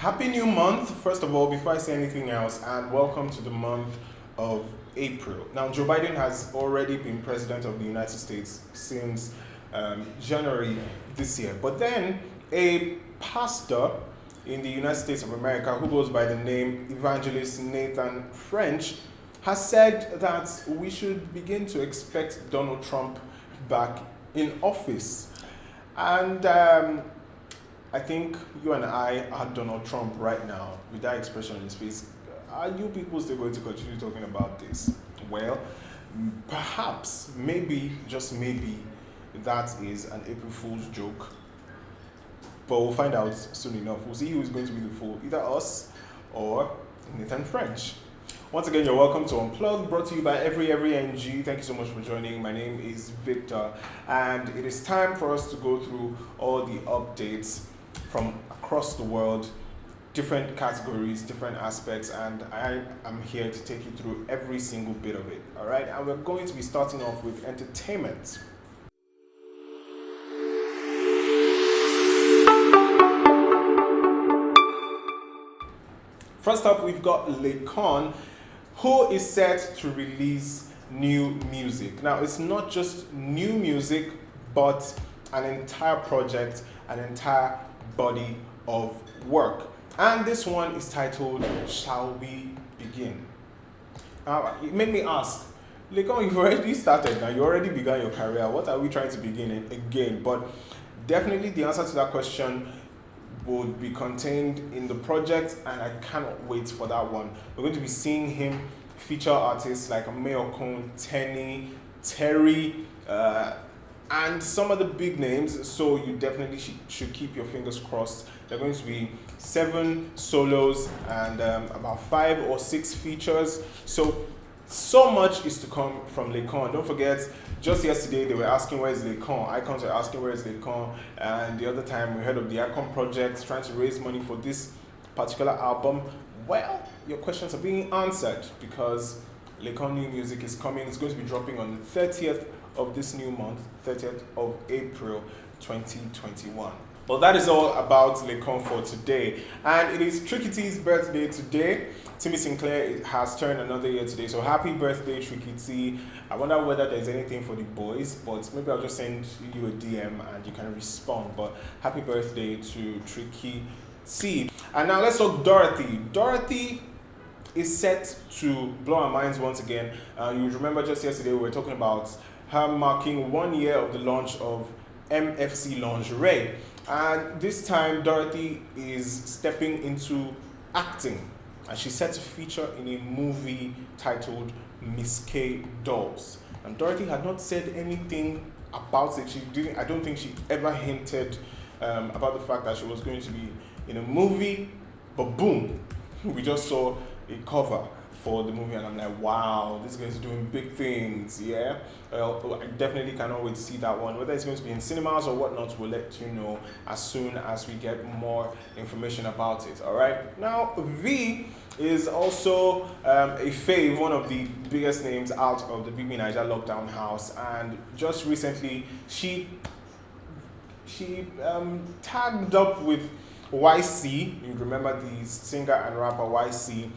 Happy new month, first of all, before I say anything else, and welcome to the month of April. Now, Joe Biden has already been president of the United States since January this year. But then a pastor in the United States of America who goes by the name Evangelist Nathan French has said that we should begin to expect Donald Trump back in office. And I think you and I are Donald Trump right now with that expression on his face. Are you people still going to continue talking about this? Well, perhaps, maybe, just maybe, that is an April Fool's joke. But we'll find out soon enough. We'll see who is going to be the fool, either us or Nathan French. Once again, you're welcome to Unplug, brought to you by Every NG. Thank you so much for joining. My name is Victor, and it is time for us to go through all the updates from across the world, different categories, different aspects, and I am here to take you through every single bit of it. All right, and we're going to be starting off with entertainment. First up, we've got Laycon, who is set to release new music. Now, it's not just new music, but an entire project, an entire body of work. And this one is titled, Shall We Begin? Now, it made me ask, Laycon, you've already started now, you already began your career. What are we trying to begin again? But definitely the answer to that question would be contained in the project, and I cannot wait for that one. We're going to be seeing him feature artists like Laycon, Tenny, Terry, and some of the big names, so you definitely should keep your fingers crossed. There are going to be 7 solos and about 5 or 6 features. So much is to come from Laycon. Don't forget, just yesterday they were asking where is Laycon. Icons were asking where is Laycon, and the other time we heard of the Icon project trying to raise money for this particular album. Well, your questions are being answered because Laycon new music is coming. It's going to be dropping on the 30th of this new month, 30th of April 2021. Well, that is all about Laycon for today. And it is Trikytee's birthday today. Timmy Sinclair has turned another year today. So happy birthday, Trikytee. I wonder whether there's anything for the boys, but maybe I'll just send you a DM and you can respond. But happy birthday to Trikytee. And now let's talk Dorathy. Dorathy is set to blow our minds once again. You remember just yesterday we were talking about her marking 1 year of the launch of MFC Lingerie. And this time Dorathy is stepping into acting, and she's set to feature in a movie titled Miss K Dolls. And Dorathy had not said anything about it. I don't think she ever hinted about the fact that she was going to be in a movie, but boom, we just saw a cover for the movie, and I'm like, wow, this guy's doing big things. Yeah, well, I definitely cannot wait to see that one. Whether it's going to be in cinemas or whatnot, we'll let you know as soon as we get more information about it. All right, now V is also a fave, one of the biggest names out of the BB Niger lockdown house, and just recently she tagged up with YC. You remember the singer and rapper YC,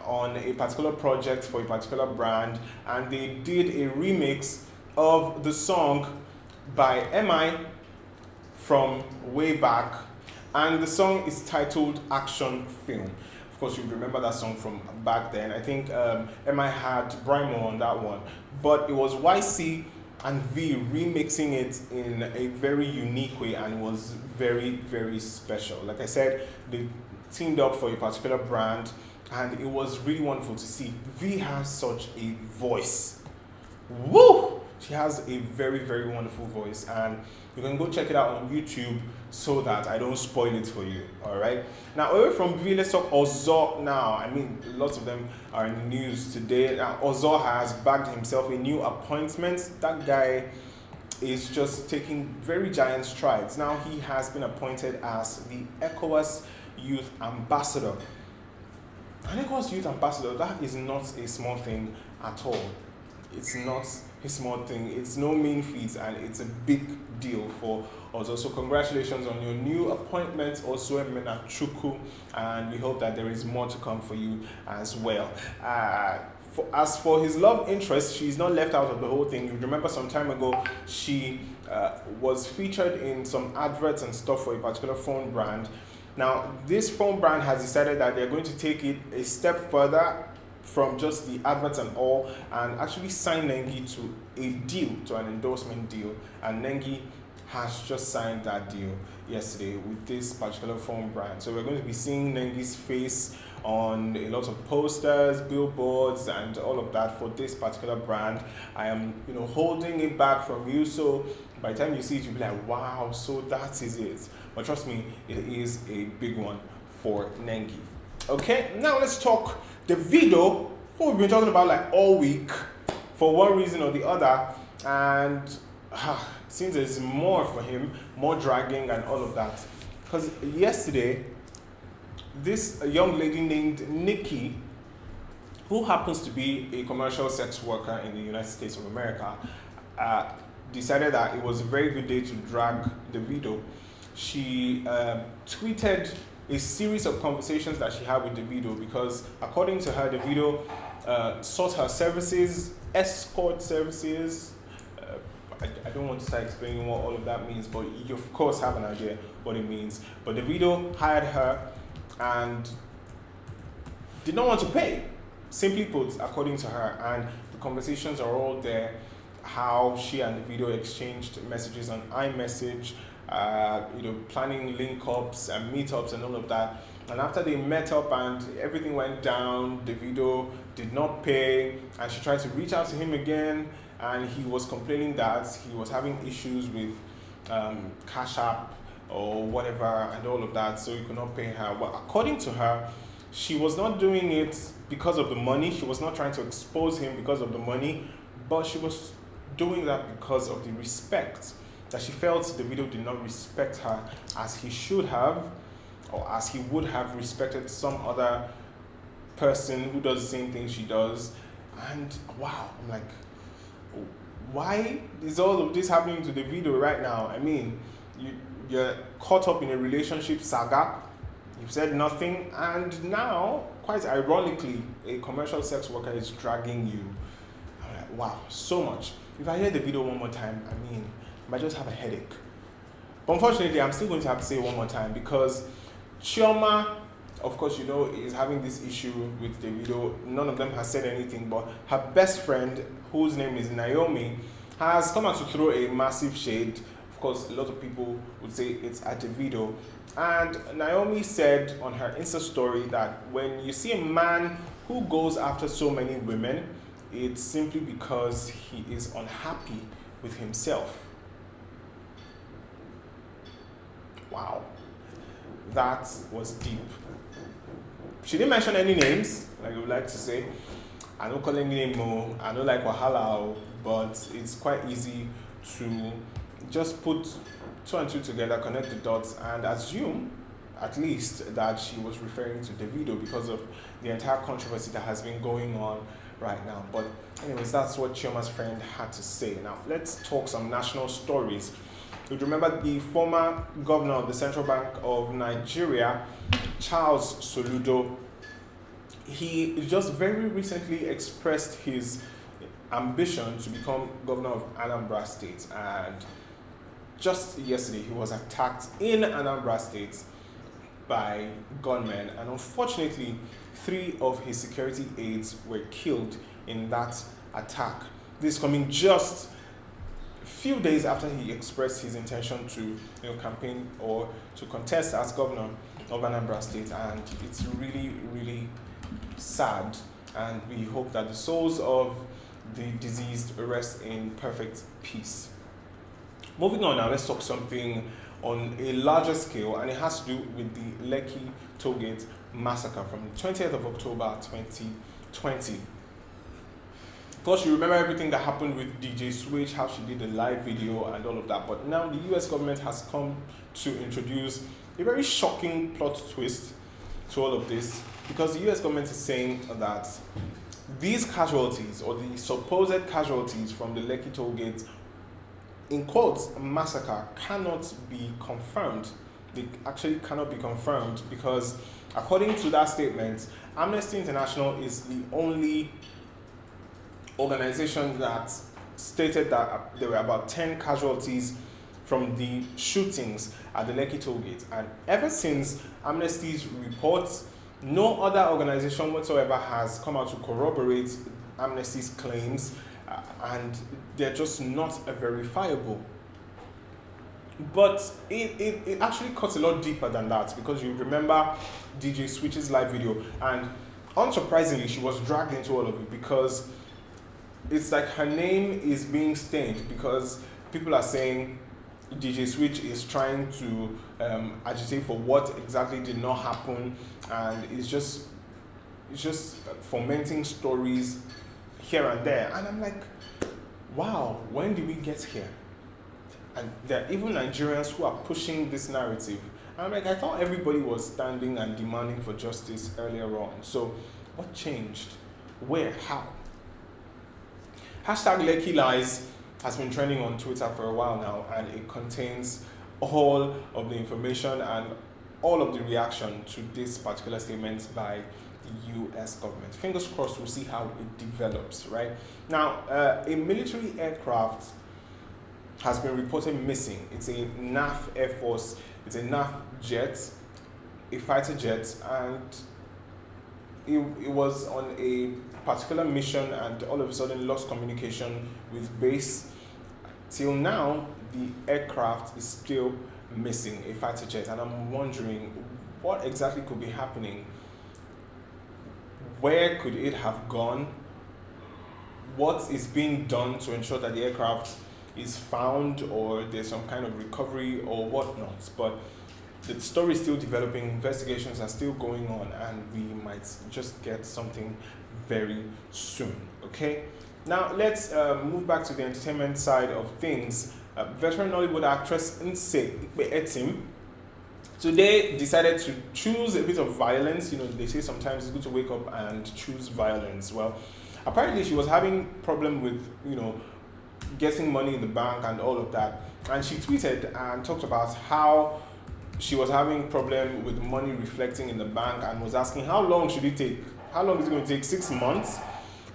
on a particular project for a particular brand, and they did a remix of the song by MI from way back, and the song is titled Action Film. Of course, you remember that song from back then. I think MI had Brimo on that one, but it was YC and V remixing it in a very unique way, and it was very, very special. Like I said, they teamed up for a particular brand, and it was really wonderful to see. V has such a voice. Woo! She has a very, very wonderful voice, and you can go check it out on YouTube so that I don't spoil it for you. All right. Now, away from V, let's talk Ozo now. I mean, lots of them are in the news today. Now, Ozo has bagged himself a new appointment. That guy is just taking very giant strides. Now, he has been appointed as the ECOWAS Youth Ambassador. An ECOWAS Youth Ambassador, that is not a small thing at all. It's not a small thing. It's no mean feat, and it's a big deal for Ozo. So congratulations on your new appointment, Ozo Chuku, and we hope that there is more to come for you as well. As for his love interest, she's not left out of the whole thing. You remember some time ago, she was featured in some adverts and stuff for a particular phone brand. Now, this phone brand has decided that they're going to take it a step further from just the adverts and all, and actually sign Nengi to a deal, to an endorsement deal. And Nengi has just signed that deal yesterday with this particular phone brand. So we're going to be seeing Nengi's face on a lot of posters, billboards, and all of that for this particular brand. I am, holding it back from you, so by the time you see it, you'll be like, wow, so that is it. But trust me, it is a big one for Nengi. Okay, now let's talk Davido, who we've been talking about like all week for one reason or the other, and since there's more for him, more dragging and all of that. Because yesterday, this young lady named Nikki, who happens to be a commercial sex worker in the United States of America, decided that it was a very good day to drag Davido. She tweeted a series of conversations that she had with Davido, because according to her, Davido sought her services, escort services. I don't want to start explaining what all of that means, but you of course have an idea what it means. But Davido hired her and did not want to pay, simply put, according to her. And the conversations are all there, how she and Davido exchanged messages on iMessage, planning link-ups and meetups and all of that. And after they met up and everything went down, Davido did not pay, and she tried to reach out to him again, and he was complaining that he was having issues with Cash App or whatever and all of that, so he could not pay her. Well, according to her, she was not doing it because of the money. She was not trying to expose him because of the money, but she was doing that because of the respect that she felt Davido did not respect her as he should have, or as he would have respected some other person who does the same thing she does. And wow, I'm like, why is all of this happening to Davido right now? I mean, you're caught up in a relationship saga, you've said nothing, and now, quite ironically, a commercial sex worker is dragging you. I'm like, wow, so much. If I hear Davido one more time, I mean, I might just have a headache. But unfortunately, I'm still going to have to say it one more time, because Chioma, of course, is having this issue with Davido. None of them has said anything, but her best friend, whose name is Naomi, has come out to throw a massive shade. Of course, a lot of people would say it's at Davido. And Naomi said on her Insta story that when you see a man who goes after so many women, it's simply because he is unhappy with himself. Wow, that was deep. She didn't mention any names, like I would like to say. I don't call any name more, I don't like Wahala, but it's quite easy to just put two and two together, connect the dots, and assume, at least, that she was referring to Davido because of the entire controversy that has been going on right now. But anyways, that's what Chioma's friend had to say. Now, let's talk some national stories. You remember the former governor of the Central Bank of Nigeria, Charles Soludo. He just very recently expressed his ambition to become governor of Anambra State, and just yesterday he was attacked in Anambra State by gunmen, and unfortunately 3 of his security aides were killed in that attack. This coming just few days after he expressed his intention to campaign or to contest as governor of Anambra State, and it's really, really sad, and we hope that the souls of the deceased rest in perfect peace. Moving on now, let's talk something on a larger scale, and it has to do with the Lekki Tollgate massacre from the 20th of October 2020. Of course, you remember everything that happened with DJ Switch, how she did a live video and all of that, but now the US government has come to introduce a very shocking plot twist to all of this, because the US government is saying that these casualties, or the supposed casualties from the Lekki toll gate, in quotes, massacre, cannot be confirmed. They actually cannot be confirmed because, according to that statement, Amnesty International is the only organization that stated that there were about 10 casualties from the shootings at the Lekki toll gate. And ever since Amnesty's reports, no other organization whatsoever has come out to corroborate Amnesty's claims, and they're just not verifiable. But it actually cuts a lot deeper than that, because you remember DJ Switch's live video, and unsurprisingly, she was dragged into all of it because it's like her name is being stained, because people are saying DJ Switch is trying to agitate for what exactly did not happen, and it's just fomenting stories here and there. And I'm like, wow, when did we get here? And there are even Nigerians who are pushing this narrative. And I'm like, I thought everybody was standing and demanding for justice earlier on. So what changed? Where? How? Hashtag Lekki Lies has been trending on Twitter for a while now, and it contains all of the information and all of the reaction to this particular statement by the US government. Fingers crossed, we'll see how it develops, right? Now, a military aircraft has been reported missing. It's a NAF Air Force, it's a NAF jet, a fighter jet, and it was on a particular mission and all of a sudden lost communication with base. Till now, the aircraft is still missing, a fighter jet, and I'm wondering what exactly could be happening. Where could it have gone? What is being done to ensure that the aircraft is found, or there's some kind of recovery or whatnot? But the story is still developing, investigations are still going on, and we might just get something very soon, okay? Now, let's move back to the entertainment side of things. Veteran Nollywood actress Trikytee today decided to choose a bit of violence. You know, they say sometimes it's good to wake up and choose violence. Well, apparently she was having problem with, getting money in the bank and all of that. And she tweeted and talked about how she was having problem with money reflecting in the bank, and was asking how long should it take? How long is it going to take? 6 months?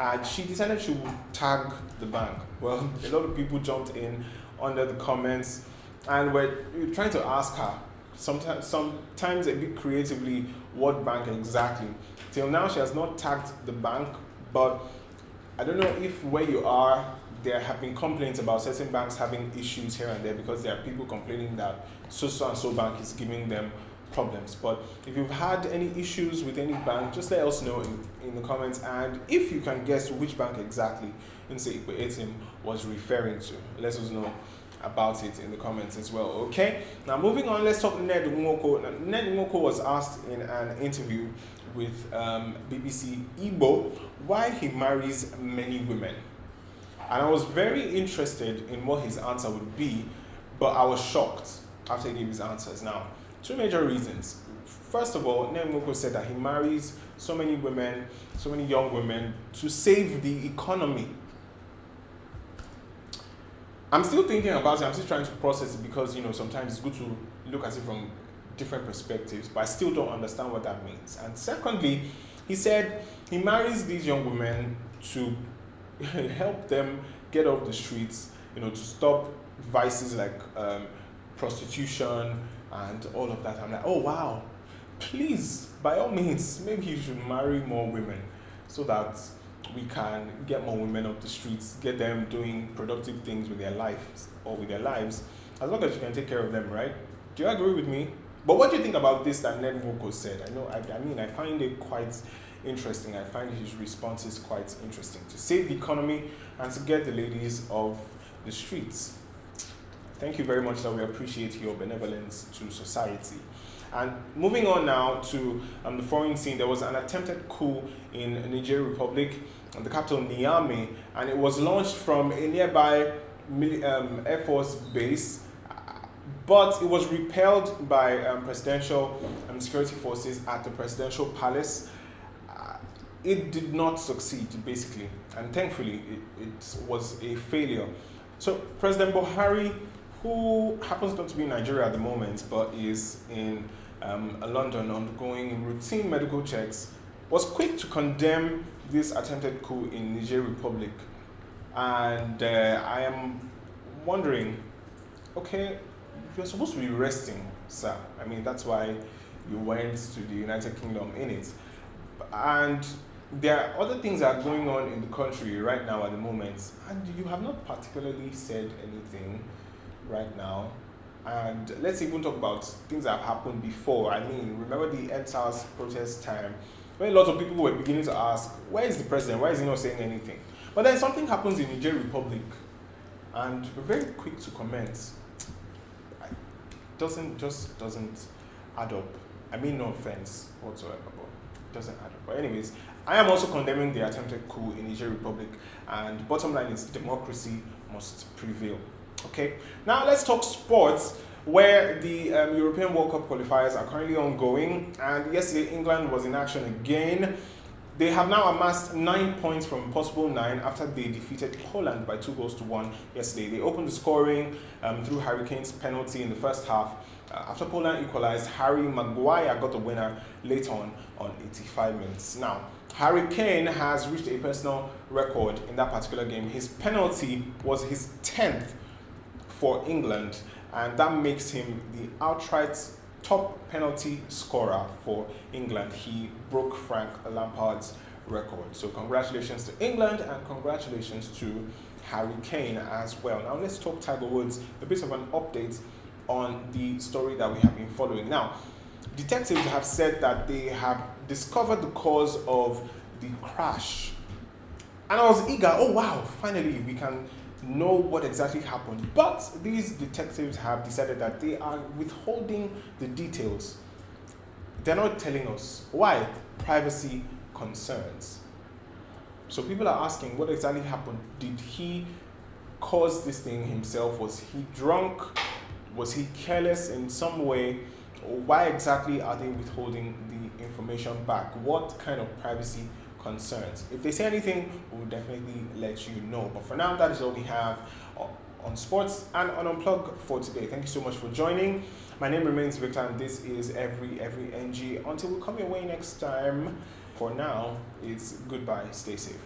And she decided she would tag the bank. Well, a lot of people jumped in under the comments and were trying to ask her, sometimes a bit creatively, what bank exactly. Till now, she has not tagged the bank, but I don't know if where you are, there have been complaints about certain banks having issues here and there, because there are people complaining that so and so bank is giving them problems. But if you've had any issues with any bank, just let us know in the comments, and if you can guess which bank exactly Trikytee was referring to, let us know about it in the comments as well, okay? Now, moving on, let's talk Ned Nwoko. Now, Ned Nwoko was asked in an interview with BBC Igbo why he marries many women. And I was very interested in what his answer would be, but I was shocked after he gave his answers. Now, two major reasons. First of all, Ned Nwoko said that he marries so many women, so many young women, to save the economy. I'm still thinking about it. I'm still trying to process it, because sometimes it's good to look at it from different perspectives, but I still don't understand what that means. And secondly, he said he marries these young women to help them get off the streets, to stop vices like prostitution and all of that. I'm like, oh wow, please, by all means, maybe you should marry more women so that we can get more women off the streets, get them doing productive things with their lives, as long as you can take care of them, right? Do you agree with me? But what do you think about this that Ned Nwoko said? I find it quite interesting. I find his responses quite interesting. To save the economy and to get the ladies off the streets. Thank you very much, sir. We appreciate your benevolence to society. And moving on now to the foreign scene, there was an attempted coup in Niger Republic, the capital Niamey, and it was launched from a nearby Air Force base, but it was repelled by presidential security forces at the presidential palace. it did not succeed, basically, and thankfully it was a failure. So President Buhari, who happens not to be in Nigeria at the moment but is in London undergoing routine medical checks, was quick to condemn this attempted coup in Niger Republic. And I am wondering, okay, you're supposed to be resting, sir. I mean, that's why you went to the United Kingdom in it. And there are other things that are going on in the country right now at the moment, and you have not particularly said anything right now. And let's even talk about things that have happened before. I mean, remember the EndSARS protest time, where a lot of people were beginning to ask, where is the president? Why is he not saying anything? But then something happens in Niger Republic, and we're very quick to comment. It doesn't add up. I mean, no offense whatsoever, but it doesn't add up. But anyways, I am also condemning the attempted coup in Niger Republic, and bottom line is democracy must prevail. Okay, now let's talk sports, where the European World Cup qualifiers are currently ongoing, and yesterday England was in action again. They have now amassed 9 points from possible 9 after they defeated Poland by 2-1 yesterday. They opened the scoring through Harry Kane's penalty in the first half. After Poland equalized, Harry Maguire got the winner late on 85 minutes. Now, Harry Kane has reached a personal record in that particular game. His penalty was his 10th for England, and that makes him the outright top penalty scorer for England. He broke Frank Lampard's record. So congratulations to England, and congratulations to Harry Kane as well. Now let's talk Tiger Woods, a bit of an update on the story that we have been following. Now, detectives have said that they have discovered the cause of the crash. And I was eager, oh wow, finally we can know what exactly happened. But these detectives have decided that they are withholding the details. They're not telling us. Why? Privacy concerns. So people are asking, what exactly happened? Did he cause this thing himself? Was he drunk? Was he careless in some way? Why exactly are they withholding the information back? What kind of privacy concerns? If they say anything, we'll definitely let you know. But for now, that is all we have on sports and on Unplug for today. Thank you so much for joining. My name remains Victor, and this is every NG. Until we come your way next time, for now, it's goodbye. Stay safe.